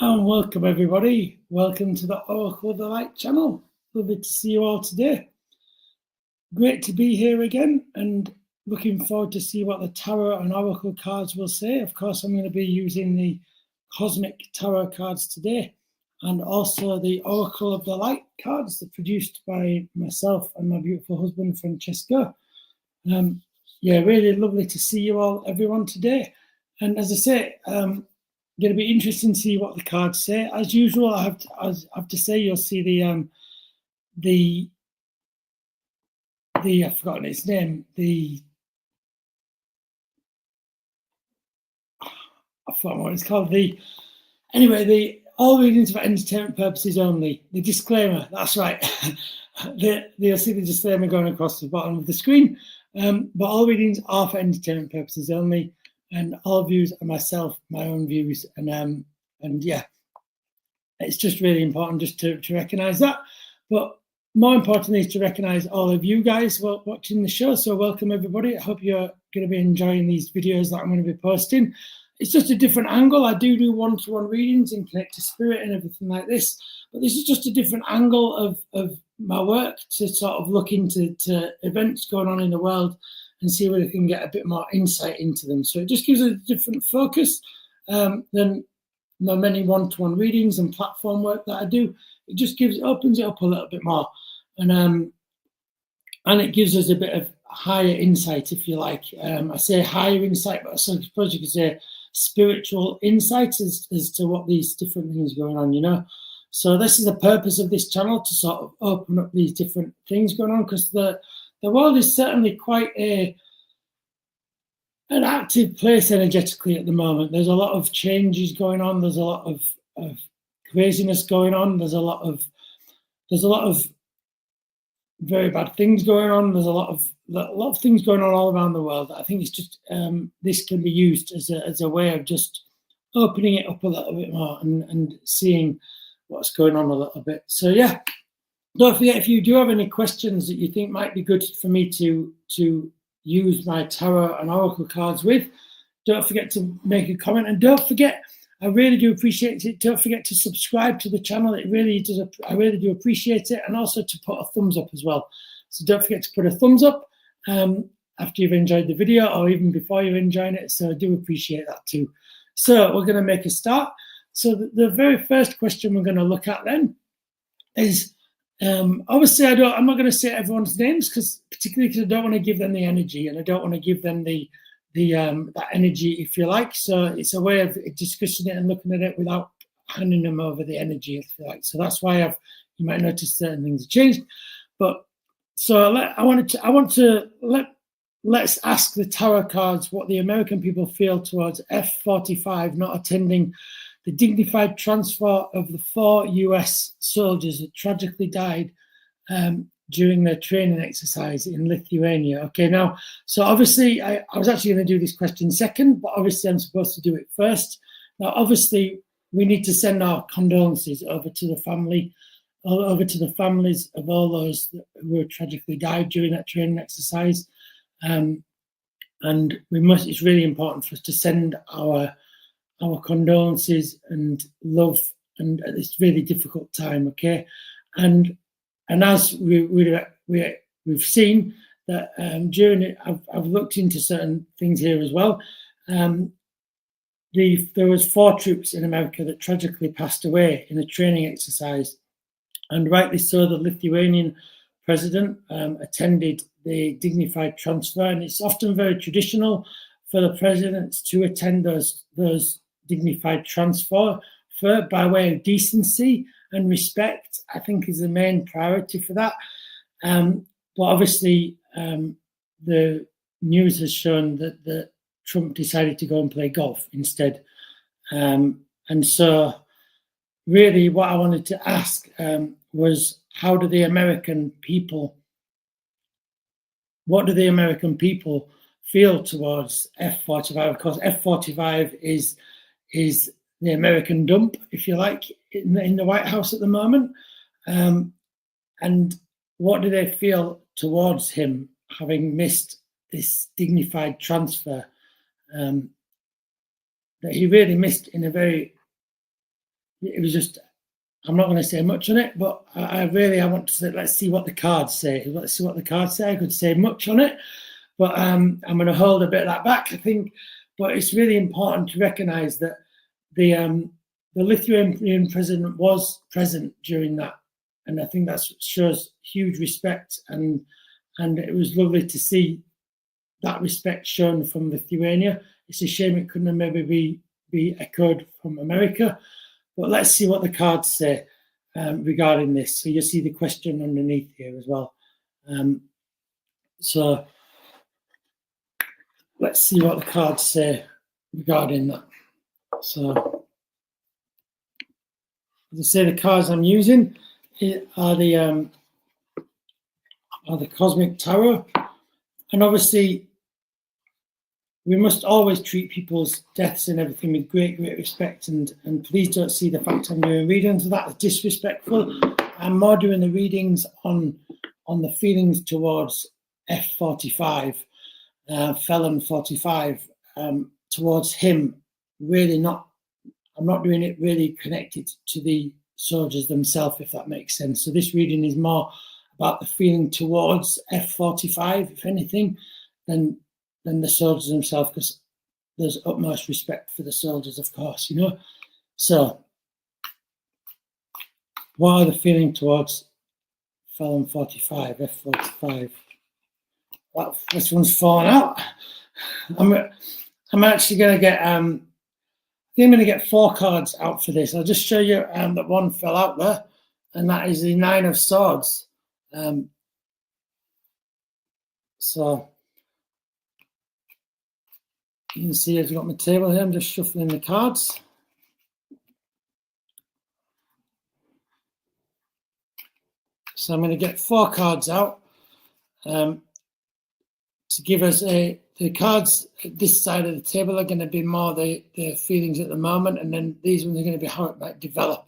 And welcome everybody. Welcome to the Oracle of the Light channel. Lovely to see you all today. Great to be here again and looking forward to see what the Tarot and Oracle cards will say. Of course, I'm going to be using the Cosmic Tarot cards today and also the Oracle of the Light cards that are produced by myself and my beautiful husband, Francesco. Yeah, really lovely to see you all, everyone, today. And as I say, going to be interesting to see what the cards say. As usual, I have to say you'll see the I've forgotten its name. I forgot what it's called. Anyway, all readings for entertainment purposes only. The disclaimer. That's right. You'll see the disclaimer going across the bottom of the screen. But all readings are for entertainment purposes only, and all views are my own views, and yeah, it's just really important just to recognise that. But more importantly is to recognise all of you guys watching the show. So welcome everybody. I hope you're going to be enjoying these videos that I'm going to be posting. It's just a different angle. I do one-to-one readings and connect to spirit and everything like this, but this is just a different angle of my work to sort of look into events going on in the world and see whether we can get a bit more insight into them. So it just gives a different focus than my many one-to-one readings and platform work that I do. It just opens it up a little bit more, and it gives us a bit of higher insight, if you like. I say higher insight, but I suppose you could say spiritual insight as to what these different things are going on, you know. So this is the purpose of this channel, to sort of open up these different things going on, because the world is certainly quite an active place energetically at the moment. There's a lot of changes going on. There's a lot of craziness going on. There's a lot of very bad things going on. There's a lot of things going on all around the world. I think it's just this can be used as a way of just opening it up a little bit more and seeing what's going on a little bit. So yeah, don't forget, if you do have any questions that you think might be good for me to use my tarot and oracle cards with, don't forget to make a comment, and don't forget, I really do appreciate it. Don't forget to subscribe to the channel. It really does. I really do appreciate it, and also to put a thumbs up as well. So don't forget to put a thumbs up after you've enjoyed the video, or even before you're enjoying it. So I do appreciate that too. So we're going to make a start. So the very first question we're going to look at then is, obviously I'm not going to say everyone's names, particularly because I don't want to give them the energy, and I don't want to give them that energy, if you like. So it's a way of discussing it and looking at it without handing them over the energy, if you like. So that's why you might notice certain things have changed. But so let's ask the tarot cards what the American people feel towards F-45 not attending the dignified transfer of the 4 US soldiers that tragically died during their training exercise in Lithuania. Okay, now, so obviously I was actually going to do this question second, but obviously I'm supposed to do it first. Now, obviously, we need to send our condolences over to the families of all those who tragically died during that training exercise. And it's really important for us to send our condolences and love, and at this really difficult time, okay? And as we've seen that during it, I've looked into certain things here as well. There was 4 troops in America that tragically passed away in a training exercise, and rightly so. The Lithuanian president attended the dignified transfer, and it's often very traditional for the presidents to attend those dignified transfer by way of decency and respect. I think is the main priority for that. But obviously, the news has shown that Trump decided to go and play golf instead. And so really what I wanted to ask was, what do the American people feel towards F-45? Of course, F-45 is the American dump, if you like, in the White House at the moment. And what do they feel towards him having missed this dignified transfer that he really missed in a very it was just, I'm not going to say much on it, but I want to say, let's see what the cards say. Let's see what the cards say. I could say much on it, but I'm going to hold a bit of that back, I think. But it's really important to recognise that the Lithuanian president was present during that, and I think that shows huge respect, and it was lovely to see that respect shown from Lithuania. It's a shame it couldn't maybe be echoed from America, but let's see what the cards say regarding this. So you see the question underneath here as well. So let's see what the cards say regarding that. So as I say, the cards I'm using are the Cosmic Tarot, and obviously we must always treat people's deaths and everything with great respect, and please don't see the fact I'm doing readings of that as disrespectful. I'm more doing the readings on the feelings towards F45, felon 45, towards him. Really not. I'm not doing it really connected to the soldiers themselves, if that makes sense. So this reading is more about the feeling towards F45, if anything, than the soldiers themselves, because there's utmost respect for the soldiers, of course, you know. So what are the feeling towards felon 45, F45? Well, this one's fallen out. I'm actually going to get I'm going to get 4 cards out for this. I'll just show you that one fell out there, and that is the 9 of Swords. So you can see I've got my table here. I'm just shuffling the cards. So I'm going to get 4 cards out to give us the cards at this side of the table are going to be more the feelings at the moment, and then these ones are going to be how it might develop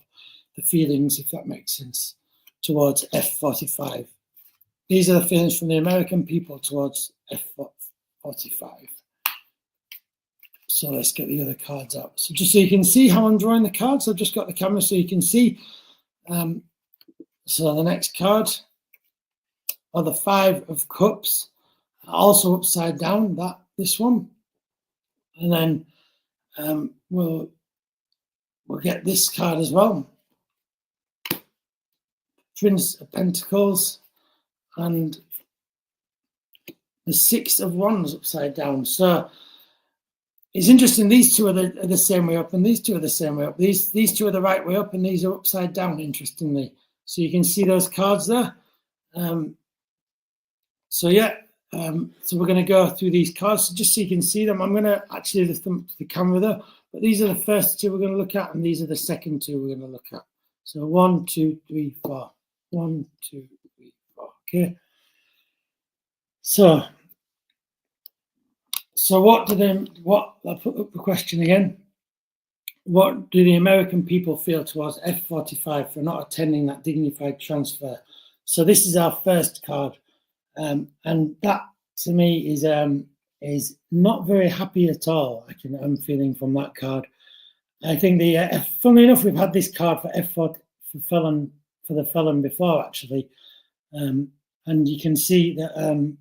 the feelings, if that makes sense, towards F45. These are the feelings from the American people towards F45. So let's get the other cards out. So just so you can see how I'm drawing the cards, I've just got the camera so you can see. So the next card are the 5 of Cups, also upside down, this one. And then we'll get this card as well. Prince of Pentacles and the 6 of Wands upside down. So it's interesting, these two are the same way up, and these two are the same way up. These two are the right way up, and these are upside down, interestingly. So you can see those cards there. So yeah, so we're going to go through these cards just so you can see them. I'm going to actually lift them to the camera there, but these are the first 2 we're going to look at, and these are the second 2 we're going to look at. So 1, 2, 3, 4. 1, 2, 3, 4. Okay. So what I'll put up the question again. What do the American people feel towards F45 for not attending that dignified transfer? So this is our first card, and that to me is not very happy at all. I'm feeling from that card. I think funnily enough, we've had this card for F4 for the felon before, actually, and you can see that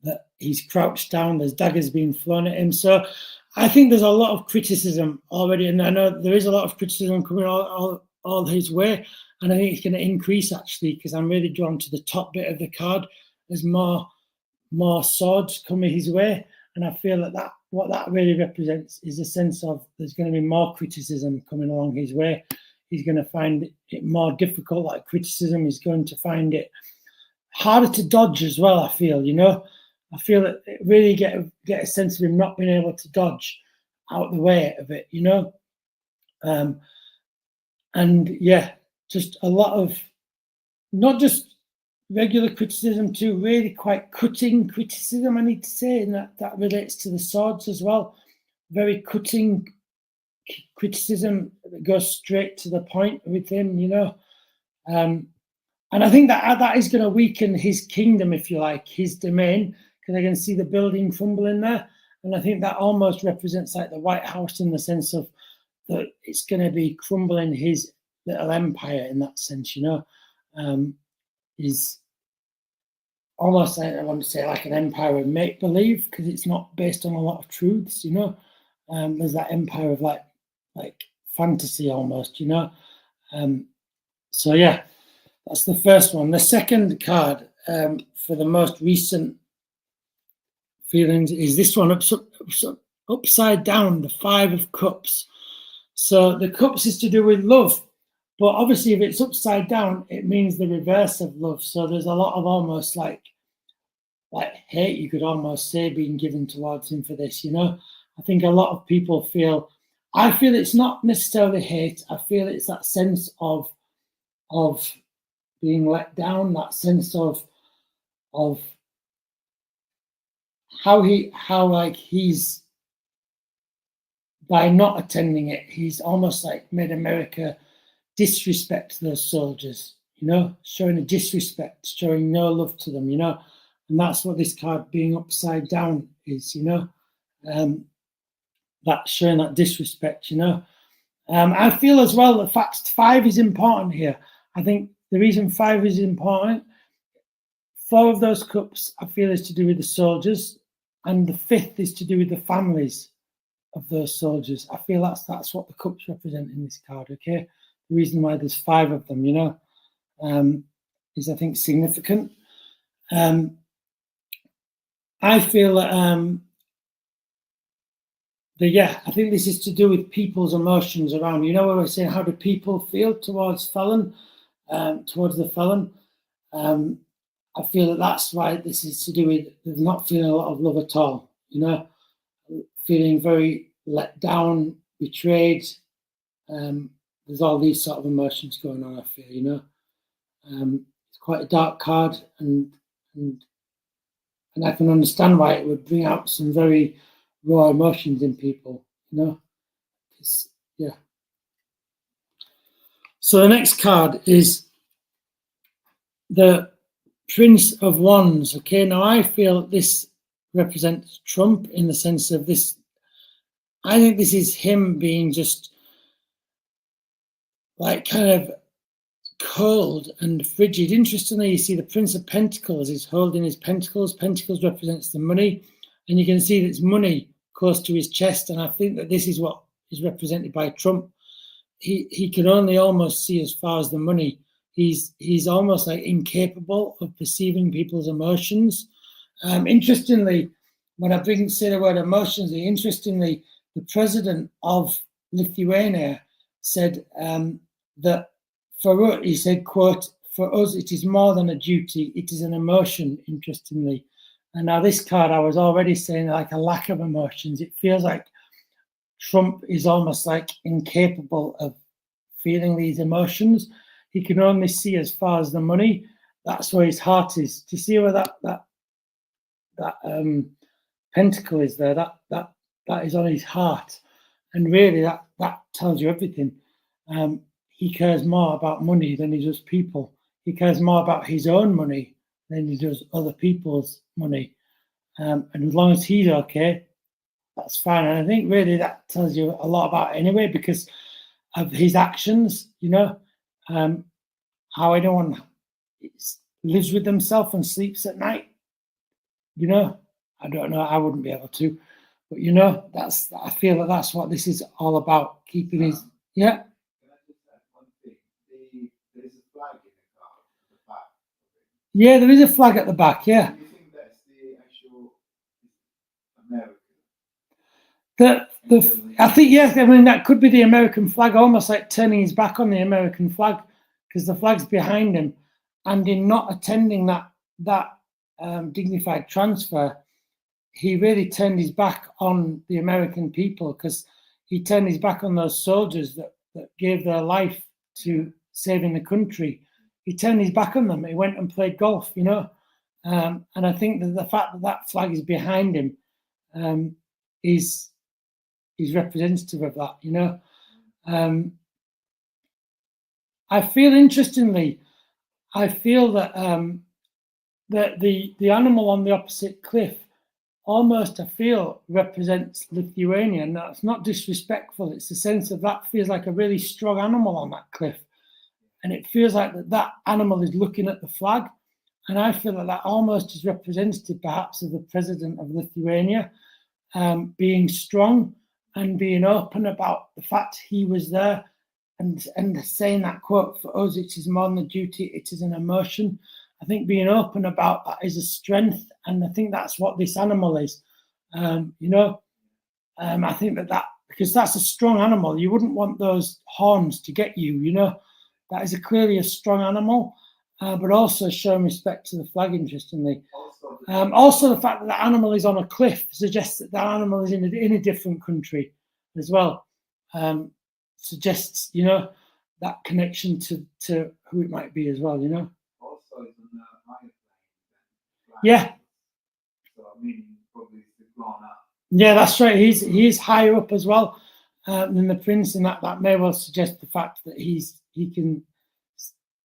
that he's crouched down. There's daggers being thrown at him. So I think there's a lot of criticism already, and I know there is a lot of criticism coming all his way, and I think it's going to increase, actually, because I'm really drawn to the top bit of the card. There's more swords coming his way, and I feel that what that really represents is a sense of there's going to be more criticism coming along his way. He's going to find it more difficult, like criticism. He's going to find it harder to dodge as well, I feel, you know. I feel that it really get a sense of him not being able to dodge out the way of it, you know. And yeah, just a lot of not just regular criticism too, really quite cutting criticism, I need to say, and that relates to the swords as well. Very cutting criticism that goes straight to the point with him, you know. And I think that is going to weaken his kingdom, if you like, his domain, because I can see the building crumbling there. And I think that almost represents like the White House in the sense of that it's going to be crumbling his little empire in that sense, is almost, I want to say, like an empire of make-believe, because it's not based on a lot of truths, there's that empire of like fantasy almost, so yeah, that's the first one. The second card for the most recent feelings is this one, upside down, the 5 of Cups. So the Cups is to do with love, but obviously if it's upside down, it means the reverse of love. So there's a lot of almost like hate, you could almost say, being given towards him for this, I think a lot of people I feel it's not necessarily hate. I feel it's that sense of being let down, that sense of how he's, by not attending it, he's almost like made America disrespect those soldiers, showing a disrespect, showing no love to them, and that's what this card being upside down is, that showing that disrespect, I feel as well the fact 5 is important here. I think the reason 5 is important, 4 of those cups I feel is to do with the soldiers, and the 5th is to do with the families of those soldiers. I feel that's what the cups represent in this card, okay? The reason why there's 5 of them, is I think significant. I feel that I think this is to do with people's emotions around. Where we're saying, how do people feel towards the felon? I feel that's why this is to do with not feeling a lot of love at all. Feeling very let down, betrayed. There's all these sort of emotions going on, I feel. It's quite a dark card, and I can understand why it would bring out some very raw emotions in people, So the next card is the Prince of Wands. Okay, now I feel this represents Trump in the sense of this. I think this is him being just like kind of cold and frigid. Interestingly, you see the Prince of Pentacles is holding his pentacles. Pentacles represents the money, and you can see that it's money close to his chest, and I think that this is what is represented by Trump. He can only almost see as far as the money. He's almost like incapable of perceiving people's emotions. Interestingly, when I say the word emotions, the president of Lithuania said that for us, he said, quote, "For us, it is more than a duty, it is an emotion," interestingly. And now this card, I was already saying like a lack of emotions. It feels like Trump is almost like incapable of feeling these emotions. He can only see as far as the money. That's where his heart is. Do you see where that pentacle is there? That is on his heart. And really that tells you everything. He cares more about money than he does people. He cares more about his own money than he does other people's money. And as long as he's okay, that's fine. And I think really that tells you a lot about it anyway, because of his actions, how anyone lives with themselves and sleeps at night. I don't know, I wouldn't be able to, but I feel that's what this is all about, keeping his, yeah. There's a flag in the car at the back. Yeah, there is a flag at the back, yeah. Do you think that's the actual American? I think, yes, I mean, that could be the American flag, almost like turning his back on the American flag, because the flag's behind him. And in not attending that dignified transfer, he really turned his back on the American people, because he turned his back on those soldiers that gave their life to saving the country. He turned his back on them. He went and played golf, and I think that the fact that flag is behind him is representative of that, I feel, interestingly, that that the animal on the opposite cliff almost, I feel, represents Lithuania. And that's not disrespectful. It's the sense of that feels like a really strong animal on that cliff. And it feels like that animal is looking at the flag. And I feel that almost is representative, perhaps, of the president of Lithuania being strong and being open about the fact he was there and saying that quote, "For us, it is more than a duty, it is an emotion." I think being open about that is a strength. And I think that's what this animal is. I think that because that's a strong animal, you wouldn't want those horns to get you, That is clearly a strong animal. But also showing respect to the flag, interestingly. Also, the fact that the animal is on a cliff suggests that that animal is in a different country as well. Suggests, that connection to who it might be as well, Also, it's on a higher plane. Yeah. So, I mean, probably gone up. Yeah, that's right. He's higher up as well than the prince, and that may well suggest the fact that he can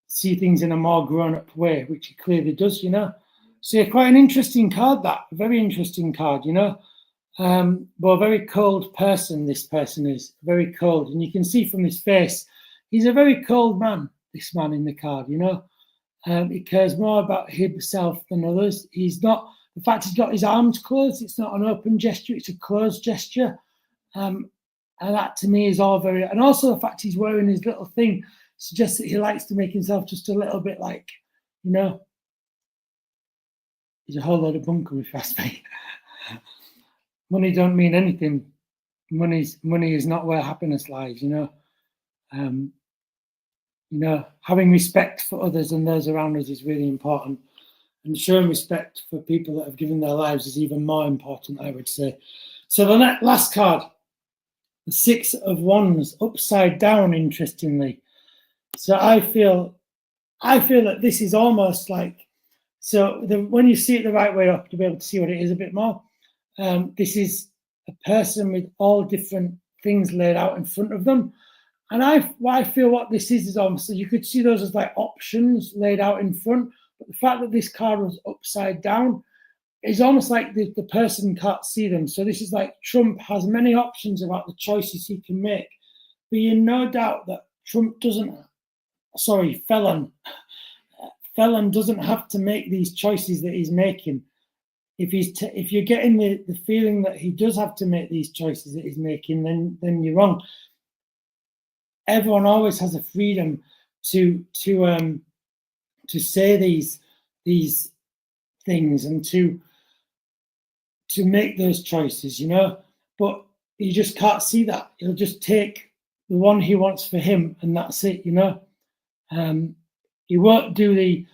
see things in a more grown-up way, which he clearly does, So yeah, quite an interesting card, a very interesting card, but a very cold person, this person is, very cold. And you can see from his face, he's a very cold man, this man in the card, He cares more about himself than others. The fact he's got his arms closed, it's not an open gesture, it's a closed gesture. And that to me is all very, and also the fact he's wearing his little thing suggests that he likes to make himself just a little bit like, he's a whole load of bunkum, if you ask me. Money don't mean anything. Money is not where happiness lies, having respect for others and those around us is really important. And showing respect for people that have given their lives is even more important, I would say. So the last card, the 6 of Wands, upside down, interestingly. So I feel that this is almost like, when you see it the right way up, to be able to see what it is a bit more, this is a person with all different things laid out in front of them. And I feel what this is almost, you could see those as like options laid out in front, but the fact that this card was upside down is almost like the person can't see them. So this is like Trump has many options about the choices he can make, but you're no doubt that Felon doesn't have to make these choices that he's making. If you're getting the feeling that he does have to make these choices that he's making, then you're wrong. Everyone always has a freedom to say these things and to make those choices, But you just can't see that. He'll just take the one he wants for him, and that's it, He won't do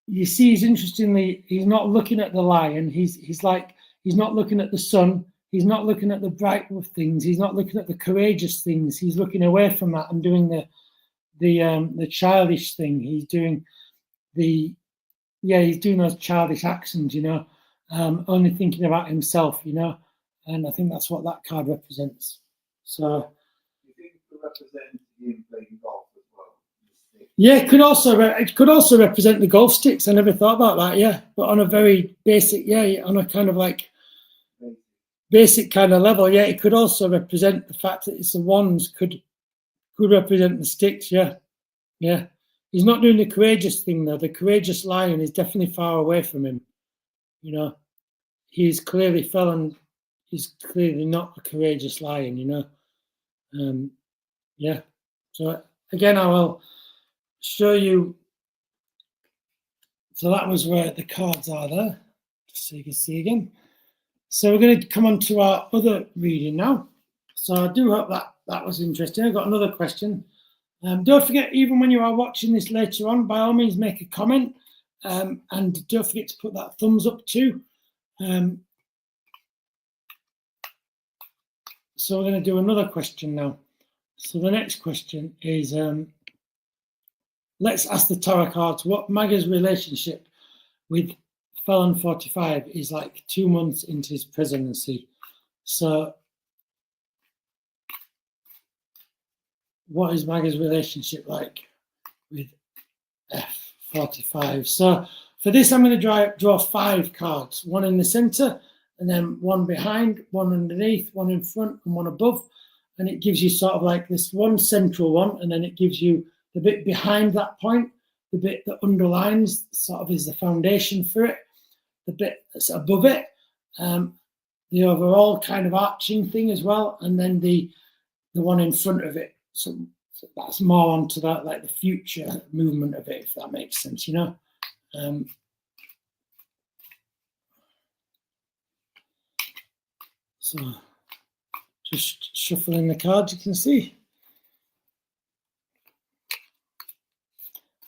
you see, he's not looking at the lion. He's not looking at the sun. He's not looking at the bright things. He's not looking at the courageous things. He's looking away from that and doing the childish thing. He's doing he's doing those childish actions, only thinking about himself, and I think that's what that card represents. So You think it could represent him playing golf as well? Yeah, it could also represent the golf sticks. I never thought about that. Yeah, but on a very basic, on a kind of like basic kind of level. Yeah, it could also represent the fact that it's the wands. Could represent the sticks. Yeah. He's not doing the courageous thing though. The courageous lion is definitely far away from him. He's clearly Felon. He's clearly not a courageous lion. So again, I will show you. So that was where the cards are there, just so you can see again. So we're going to come on to our other reading now. So I do hope that was interesting. I've got another question. Don't forget, even when you are watching this later on, by all means make a comment, and don't forget to put that thumbs up too. So we're going to do another question now. So the next question is, let's ask the tarot cards what MAGA's relationship with Felon 45 is like 2 months into his presidency. So what is MAGA's relationship like with F45? So for this, I'm going to draw 5 cards, one in the center and then one behind, one underneath, one in front, and one above. And it gives you sort of like this one central one, and then it gives you the bit behind that point, the bit that underlines sort of is the foundation for it, the bit that's above it, the overall kind of arching thing as well, and then the one in front of it. So that's more onto that, like the future movement of it, if that makes sense, you know. So just shuffling the cards, you can see.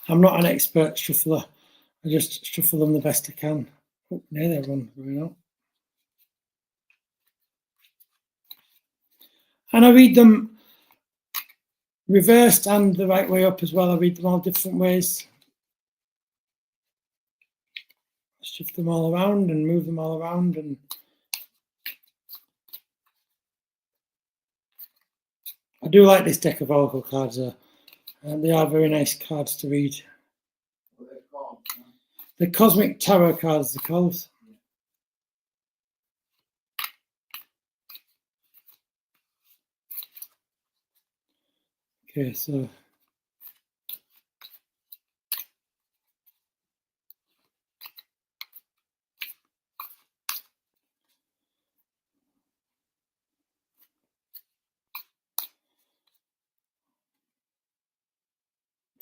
I'm not an expert shuffler. I just shuffle them the best I can. Oh, nearly everyone going out. And I read them reversed and the right way up as well. I read them all different ways. Shift them all around and move them all around. And I do like this deck of oracle cards. They are very nice cards to read. The Cosmic Tarot cards, they're called. Okay, so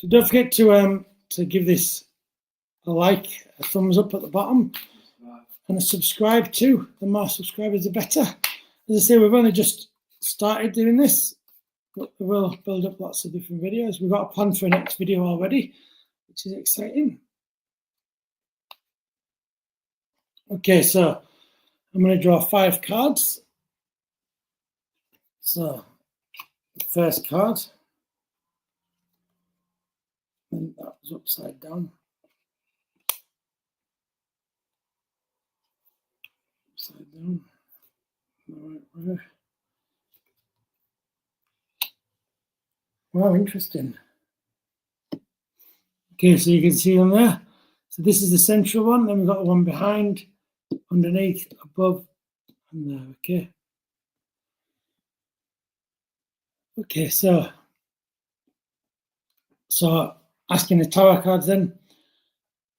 don't forget to give this a like, a thumbs up at the bottom, and a subscribe too. The more subscribers, the better. As I say, we've only just started doing this, but we'll build up lots of different videos. We've got a plan for a next video already, which is exciting. Okay, so I'm going to draw 5 cards. So the first card, and that was upside down. Upside down. All right. Wow, interesting. Okay, so you can see them there. So this is the central one, then we've got the one behind, underneath, above, and there, okay. Okay, so asking the tarot cards then,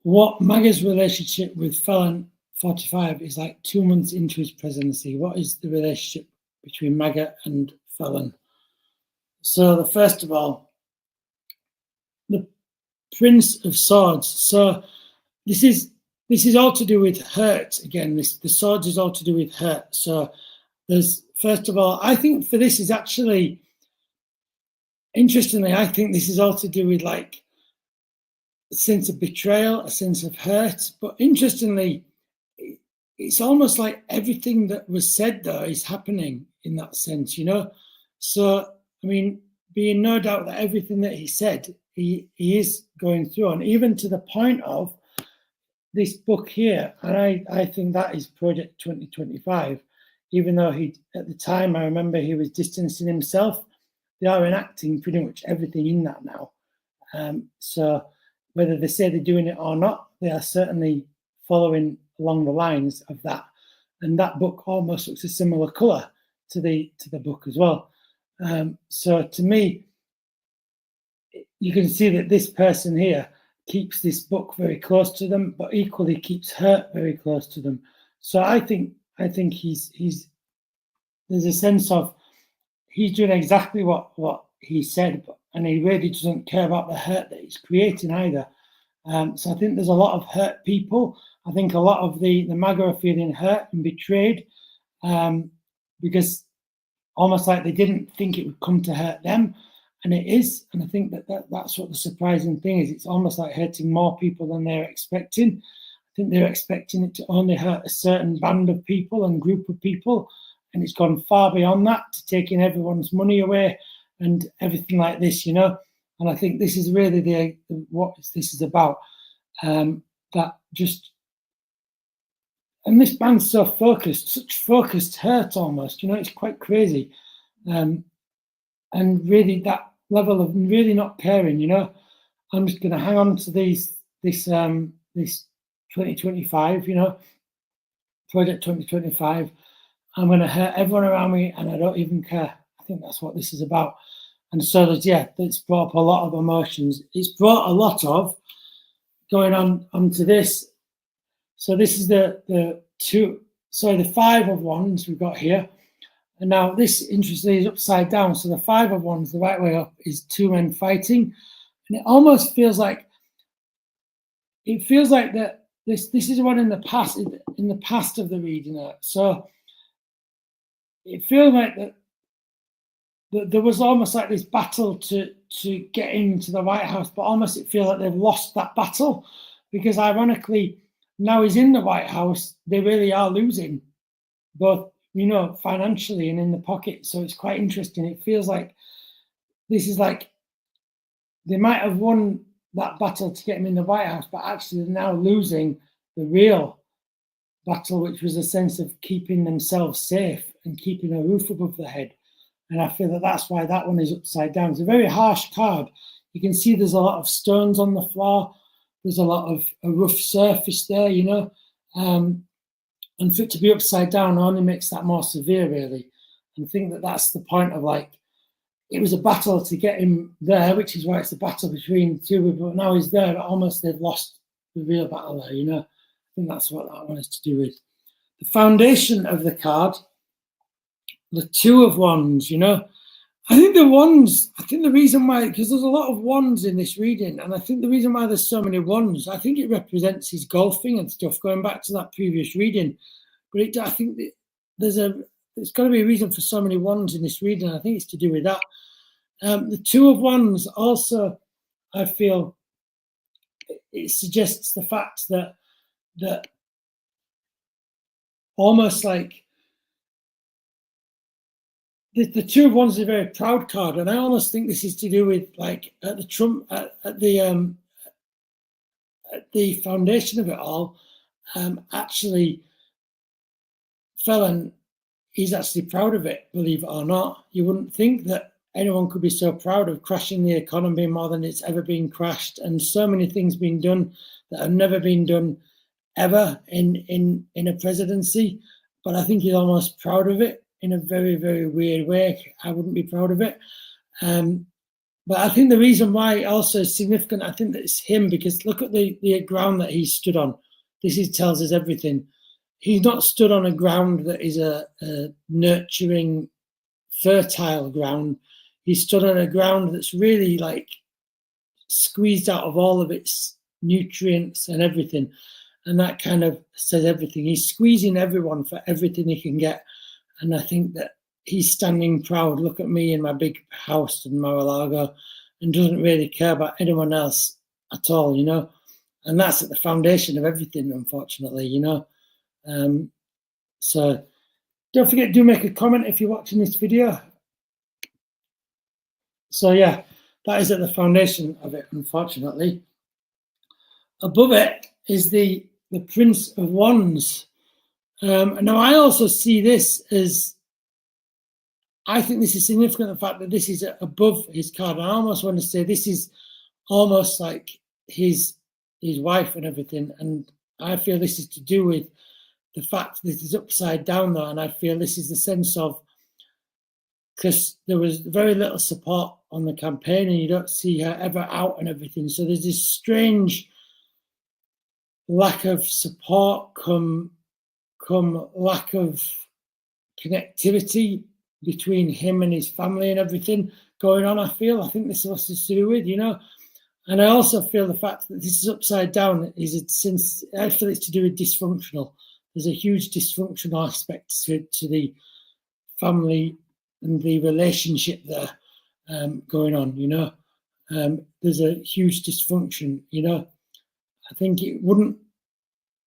what MAGA's relationship with Felon 45 is like 2 months into his presidency. What is the relationship between MAGA and Felon? So the first of all, the Prince of Swords. So this is all to do with hurt. Again, the swords is all to do with hurt. So there's, first of all, I think for this is actually, interestingly, I think this is all to do with like a sense of betrayal, a sense of hurt. But interestingly, it's almost like everything that was said though is happening in that sense, you know. So I mean, being no doubt that everything that he said, he is going through, and even to the point of this book here, and I think that is Project 2025, even though he, at the time, I remember he was distancing himself. They are enacting pretty much everything in that now. So whether they say they're doing it or not, they are certainly following along the lines of that. And that book almost looks a similar colour to the book as well. So to me, you can see that this person here keeps this book very close to them, but equally keeps hurt very close to them. So I think he's there's a sense of he's doing exactly what he said, and he really doesn't care about the hurt that he's creating either. So I think there's a lot of hurt people. I think a lot of the MAGA are feeling hurt and betrayed because almost like they didn't think it would come to hurt them, and it is. And I think that's what the surprising thing is. It's almost like hurting more people than they're expecting. I think they're expecting it to only hurt a certain band of people and group of people, and it's gone far beyond that to taking everyone's money away and everything like this, you know. And I think this is really what this is about. That just, and this band's so focused, such focused hurt almost, you know, it's quite crazy. And really that level of really not caring, you know. I'm just going to hang on to this 2025, you know. Project 2025. I'm going to hurt everyone around me, and I don't even care. I think that's what this is about. And so there's, yeah, it's brought up a lot of emotions. It's brought a lot of going on onto this. So this is the 5 of wands we've got here. And now this, interestingly, is upside down. So the 5 of wands, the right way up, is 2 men fighting. And it almost feels like, that this is one in the past of the reading. So it feels like that there was almost like this battle to get into the White House, but almost it feels like they've lost that battle, because ironically, now he's in the White House, they really are losing, both, financially and in the pocket. So it's quite interesting. It feels like this is like they might have won that battle to get him in the White House, but actually they're now losing the real battle, which was a sense of keeping themselves safe and keeping a roof above their head. And I feel that that's why that one is upside down. It's a very harsh card. You can see there's a lot of stones on the floor. There's a lot of a rough surface there, and for it to be upside down only makes that more severe, really. And I think that that's the point of, like, it was a battle to get him there, which is why it's a battle between two, but now he's there, almost they've lost the real battle there, I think that's what that one has to do with. The foundation of the card, the 2 of wands, I think the reason why, because there's a lot of wands in this reading, and I think the reason why there's so many wands, I think it represents his golfing and stuff, going back to that previous reading. But I think there's got to be a reason for so many wands in this reading. I think it's to do with that. The 2 of wands also, I feel, it suggests the fact that almost like the 2 of wands is a very proud card, and I almost think this is to do with, like, at the foundation of it all, actually Felon is actually proud of it, believe it or not. You wouldn't think that anyone could be so proud of crashing the economy more than it's ever been crashed, and so many things being done that have never been done ever in a presidency. But I think he's almost proud of it in a very, very weird way. I wouldn't be proud of it. But I think the reason why it also is significant, I think that it's him, because look at the ground that he stood on. This tells us everything. He's not stood on a ground that is a nurturing, fertile ground. He stood on a ground that's really, like, squeezed out of all of its nutrients and everything. And that kind of says everything. He's squeezing everyone for everything he can get. And I think that he's standing proud. Look at me in my big house in Mar-a-Lago, and doesn't really care about anyone else at all, And that's at the foundation of everything, unfortunately, So don't forget, do make a comment if you're watching this video. So yeah, that is at the foundation of it, unfortunately. Above it is the Prince of Wands. Now, I also see this as, I think this is significant, the fact that this is above his card. I almost want to say this is almost like his wife and everything. And I feel this is to do with the fact that it's upside down there. And I feel this is the sense of, because there was very little support on the campaign, and you don't see her ever out and everything. So there's this strange lack of support, come lack of connectivity between him and his family and everything going on. I think this is to do with, And I also feel the fact that this is upside down I feel it's to do with dysfunctional. There's a huge dysfunctional aspect to the family and the relationship there going on, There's a huge dysfunction, I think it wouldn't,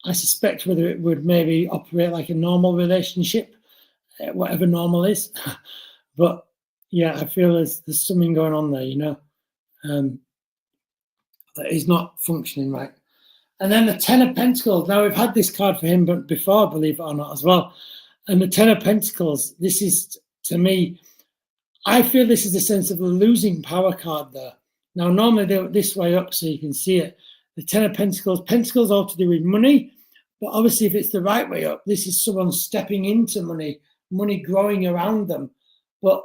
I suspect whether it would maybe operate like a normal relationship, whatever normal is. But yeah, I feel there's something going on there, that is not functioning right. And then the 10 of Pentacles. Now, we've had this card for him before, believe it or not, as well. And the 10 of Pentacles, this is, to me, I feel this is the sense of a losing power card there. Now, normally they're this way up so you can see it. The 10 of Pentacles all to do with money, But obviously, if it's the right way up, this is someone stepping into money, money growing around them. But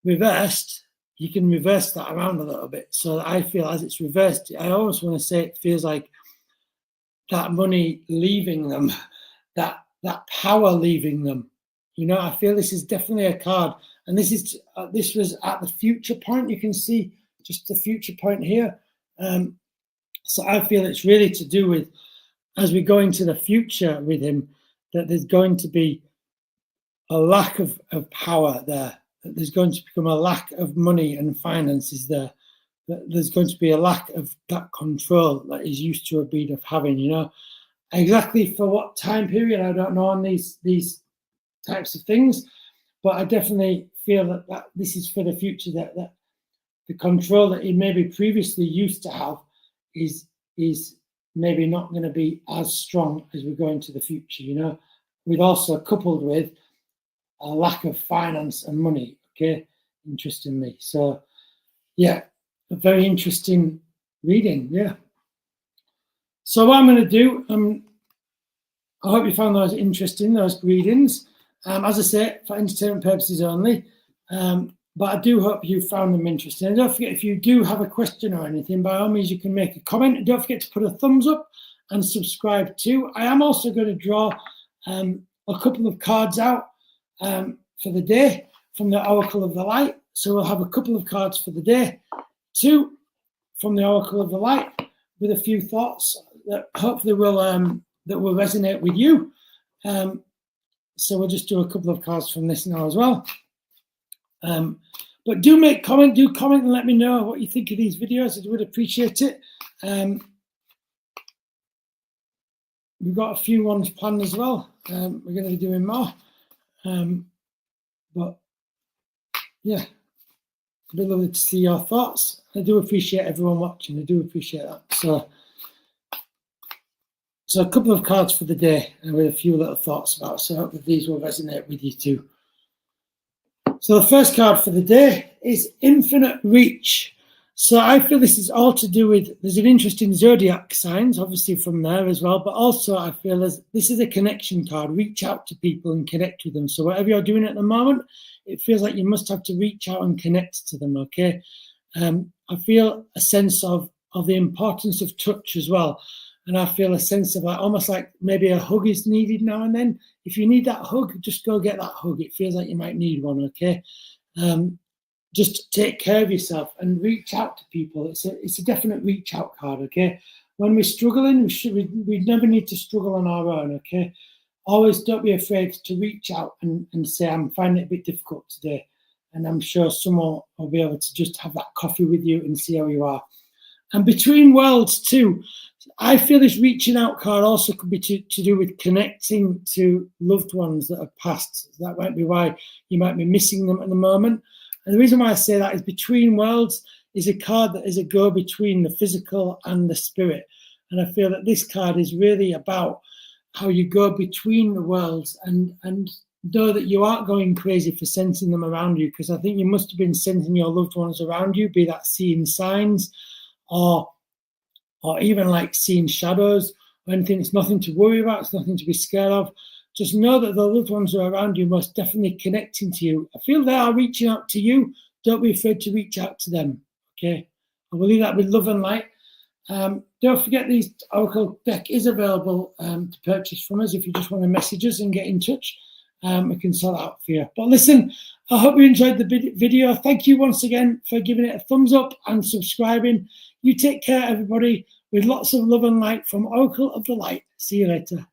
reversed, you can reverse that around a little bit. So I feel as it's reversed, I always want to say it feels like that money leaving them, that power leaving them. You know, I feel this is definitely a card, and this was at the future point. You can see just the future point here. So I feel it's really to do with, as we go into the future with him, that there's going to be a lack of power there. That there's going to become a lack of money and finances there. That there's going to be a lack of that control that he's used to a being of having. You know, exactly for what time period I don't know on these types of things, but I definitely feel that this is for the future. That the control that he maybe previously used to have is maybe not going to be as strong as we go into the future. You know, with also coupled with a lack of finance and money. Okay, interestingly. So yeah, a very interesting reading. Yeah. So what I'm going to do, I hope you found those interesting, those readings. As I say, for entertainment purposes only. But I do hope you found them interesting. And don't forget, if you do have a question or anything, by all means, you can make a comment. And don't forget to put a thumbs up and subscribe too. I am also going to draw a couple of cards out for the day from the Oracle of the Light. So we'll have a couple of cards for the day, 2 from the Oracle of the Light, with a few thoughts that hopefully will resonate with you. So we'll just do a couple of cards from this now as well. But do comment and let me know what you think of these videos. I would appreciate it. We've got a few ones planned as well. We're going to be doing more. But yeah, it'd be lovely to see your thoughts. I do appreciate everyone watching. I do appreciate that. So a couple of cards for the day and with a few little thoughts about. So I hope that these will resonate with you too. So the first card for the day is Infinite Reach. So I feel this is all to do with, there's an interesting zodiac signs, obviously from there as well, but also I feel this is a connection card. Reach out to people and connect with them. So whatever you're doing at the moment, it feels like you must have to reach out and connect to them, okay? I feel a sense of the importance of touch as well. And I feel a sense of almost like maybe a hug is needed now and then. If you need that hug, just go get that hug. It feels like you might need one, okay? Just take care of yourself and reach out to people. It's a definite reach out card, okay? When we're struggling, we never need to struggle on our own, okay? Always don't be afraid to reach out and say, I'm finding it a bit difficult today. And I'm sure someone will be able to just have that coffee with you and see how you are. And between worlds too, I feel this reaching out card also could be to do with connecting to loved ones that have passed. That might be why you might be missing them at the moment. And the reason why I say that is between worlds is a card that is a go between the physical and the spirit. And I feel that this card is really about how you go between the worlds and know that you aren't going crazy for sensing them around you, because I think you must have been sensing your loved ones around you, be that seeing signs or even like seeing shadows or anything. It's nothing to worry about. It's nothing to be scared of. Just know that the loved ones who are around you most definitely connecting to you. I feel they are reaching out to you. Don't be afraid to reach out to them. Okay. I will leave that with love and light. Don't forget this Oracle deck is available to purchase from us. If you just want to message us and get in touch, we can sort it out for you. But listen, I hope you enjoyed the video. Thank you once again for giving it a thumbs up and subscribing. You take care, everybody, with lots of love and light from Oracle of the Light. See you later.